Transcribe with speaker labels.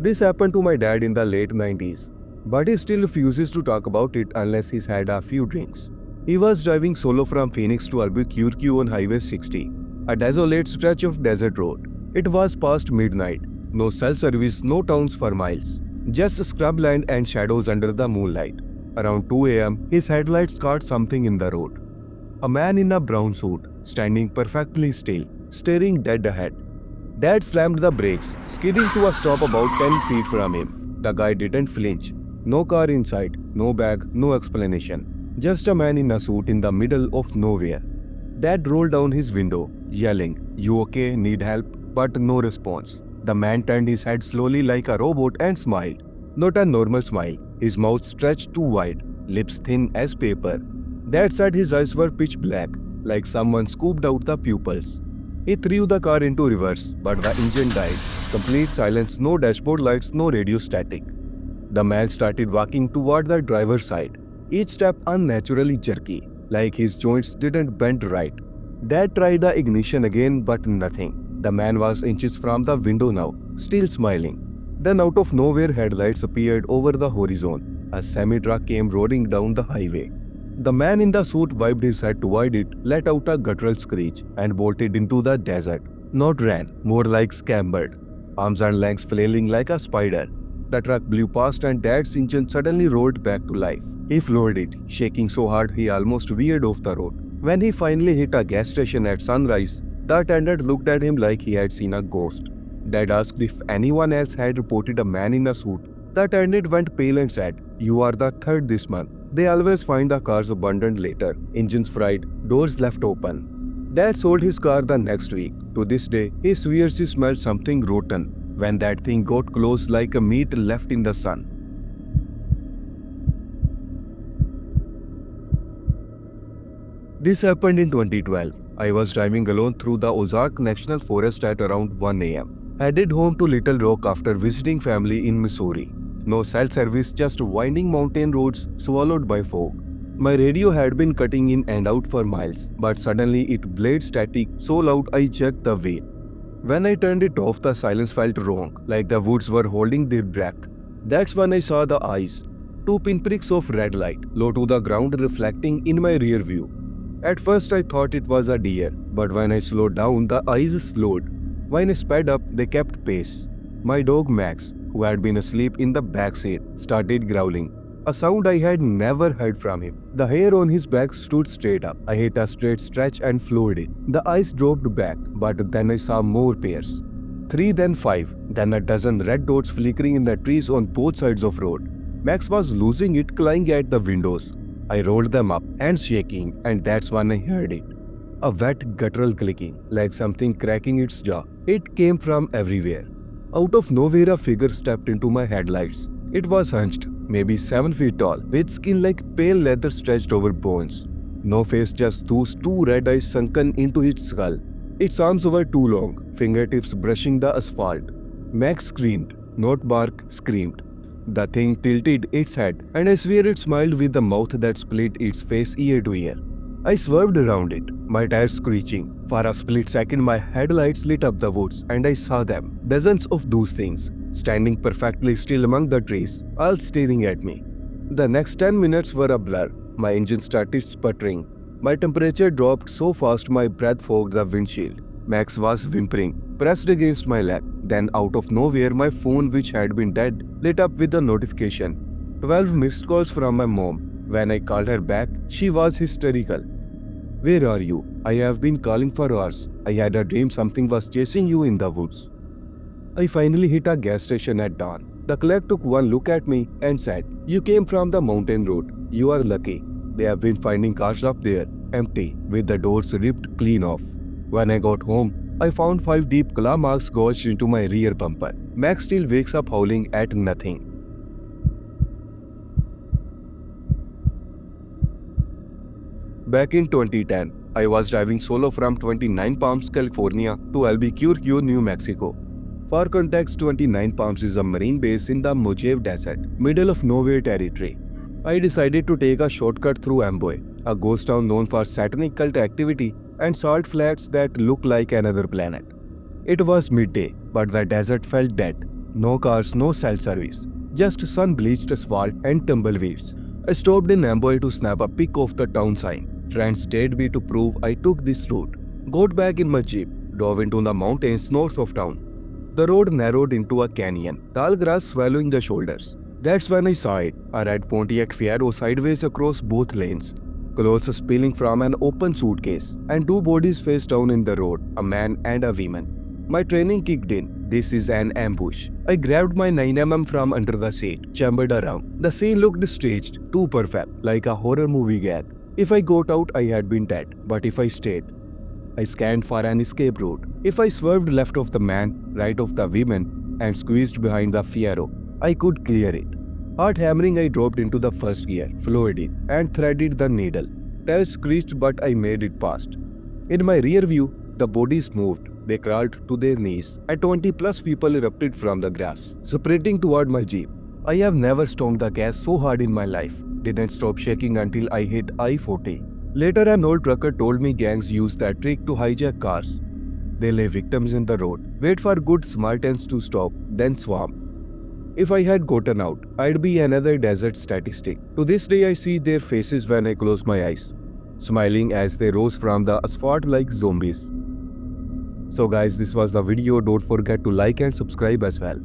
Speaker 1: This happened to my dad in the late 90s, but he still refuses to talk about it unless he's had a few drinks. He was driving solo from Phoenix to Albuquerque on Highway 60, a desolate stretch of desert road. It was past midnight, no cell service, no towns for miles, just scrubland and shadows under the moonlight. Around 2 a.m., his headlights caught something in the road. A man in a brown suit, standing perfectly still, staring dead ahead. Dad slammed the brakes, skidding to a stop about 10 feet from him. The guy didn't flinch. No car in sight, no bag, no explanation. Just a man in a suit in the middle of nowhere. Dad rolled down his window, yelling, "You okay? Need help?" But no response. The man turned his head slowly like a robot and smiled. Not a normal smile. His mouth stretched too wide, lips thin as paper. Dad said his eyes were pitch black, like someone scooped out the pupils. He threw the car into reverse, but the engine died. Complete silence, no dashboard lights, no radio static. The man started walking toward the driver's side, each step unnaturally jerky, like his joints didn't bend right. Dad tried the ignition again, but nothing. The man was inches from the window now, still smiling. Then out of nowhere, headlights appeared over the horizon. A semi-truck came roaring down the highway. The man in the suit wiped his head toward it, let out a guttural screech, and bolted into the desert. Not ran, more like scampered, arms and legs flailing like a spider. The truck blew past and Dad's engine suddenly roared back to life. He floored it, shaking so hard he almost veered off the road. When he finally hit a gas station at sunrise, the attendant looked at him like he had seen a ghost. Dad asked if anyone else had reported a man in a suit. The attendant went pale and said, "You are the third this month. They always find the cars abandoned later, engines fried, doors left open." Dad sold his car the next week. To this day, he swears he smelled something rotten when that thing got close like a meat left in the sun. This happened in 2012. I was driving alone through the Ozark National Forest at around 1 a.m. Headed home to Little Rock after visiting family in Missouri. No cell service, just winding mountain roads swallowed by fog. My radio had been cutting in and out for miles, but suddenly it blared static so loud I checked the wheel. When I turned it off, the silence felt wrong, like the woods were holding their breath. That's when I saw the eyes. Two pinpricks of red light, low to the ground, reflecting in my rear view. At first I thought it was a deer, but when I slowed down, the eyes slowed. When I sped up, they kept pace. My dog Max, who had been asleep in the back seat, started growling, a sound I had never heard from him. The hair on his back stood straight up. I hit a straight stretch and floored it. The eyes dropped back, but then I saw more pairs. 3, then 5, then a dozen red dots flickering in the trees on both sides of road. Max was losing it, clawing at the windows. I rolled them up, hands shaking, and that's when I heard it. A wet guttural clicking, like something cracking its jaw. It came from everywhere. Out of nowhere, a figure stepped into my headlights. It was hunched, maybe 7 feet tall, with skin like pale leather stretched over bones. No face, just those two red eyes sunken into its skull. Its arms were too long, fingertips brushing the asphalt. Max screamed, not bark, screamed. The thing tilted its head, and I swear it smiled with a mouth that split its face ear to ear. I swerved around it, my tires screeching. For a split second, my headlights lit up the woods, and I saw them, dozens of those things, standing perfectly still among the trees, all staring at me. The next 10 minutes were a blur. My engine started sputtering. My temperature dropped so fast my breath fogged the windshield. Max was whimpering, pressed against my lap. Then out of nowhere, my phone, which had been dead, lit up with a notification. 12 missed calls from my mom. When I called her back, she was hysterical. "Where are you? I have been calling for hours. I had a dream something was chasing you in the woods." I finally hit a gas station at dawn. The clerk took one look at me and said, "You came from the mountain road. You are lucky. They have been finding cars up there, empty, with the doors ripped clean off." When I got home, I found 5 deep claw marks gouged into my rear bumper. Max still wakes up howling at nothing. Back in 2010, I was driving solo from 29 Palms, California to Albuquerque, New Mexico. For context, 29 Palms is a marine base in the Mojave Desert, middle of nowhere territory. I decided to take a shortcut through Amboy, a ghost town known for satanic cult activity and salt flats that look like another planet. It was midday, but the desert felt dead. No cars, no cell service. Just sun-bleached asphalt and tumbleweeds. I stopped in Amboy to snap a pic of the town sign. Friends dared me to prove I took this route. Got back in my jeep, dove into the mountains north of town. The road narrowed into a canyon, tall grass swallowing the shoulders. That's when I saw it, a red Pontiac Fiero sideways across both lanes. Clothes spilling from an open suitcase, and two bodies face down in the road, a man and a woman. My training kicked in. This is an ambush. I grabbed my 9mm from under the seat, chambered around. The scene looked staged, too perfect, like a horror movie gag. If I got out, I had been dead, but if I stayed, I scanned for an escape route. If I swerved left of the man, right of the woman, and squeezed behind the Fiero, I could clear it. Heart hammering, I dropped into the first gear, floored it, and threaded the needle. Tails screeched, but I made it past. In my rear view, the bodies moved. They crawled to their knees, and 20+ people erupted from the grass, sprinting toward my jeep. I have never stomped the gas so hard in my life. Didn't stop shaking until I hit I-40. Later, an old trucker told me gangs use that trick to hijack cars. They lay victims in the road, wait for good Samaritans to stop, then swarm. If I had gotten out, I'd be another desert statistic. To this day, I see their faces when I close my eyes, smiling as they rose from the asphalt like zombies. So guys, this was the video. Don't forget to like and subscribe as well.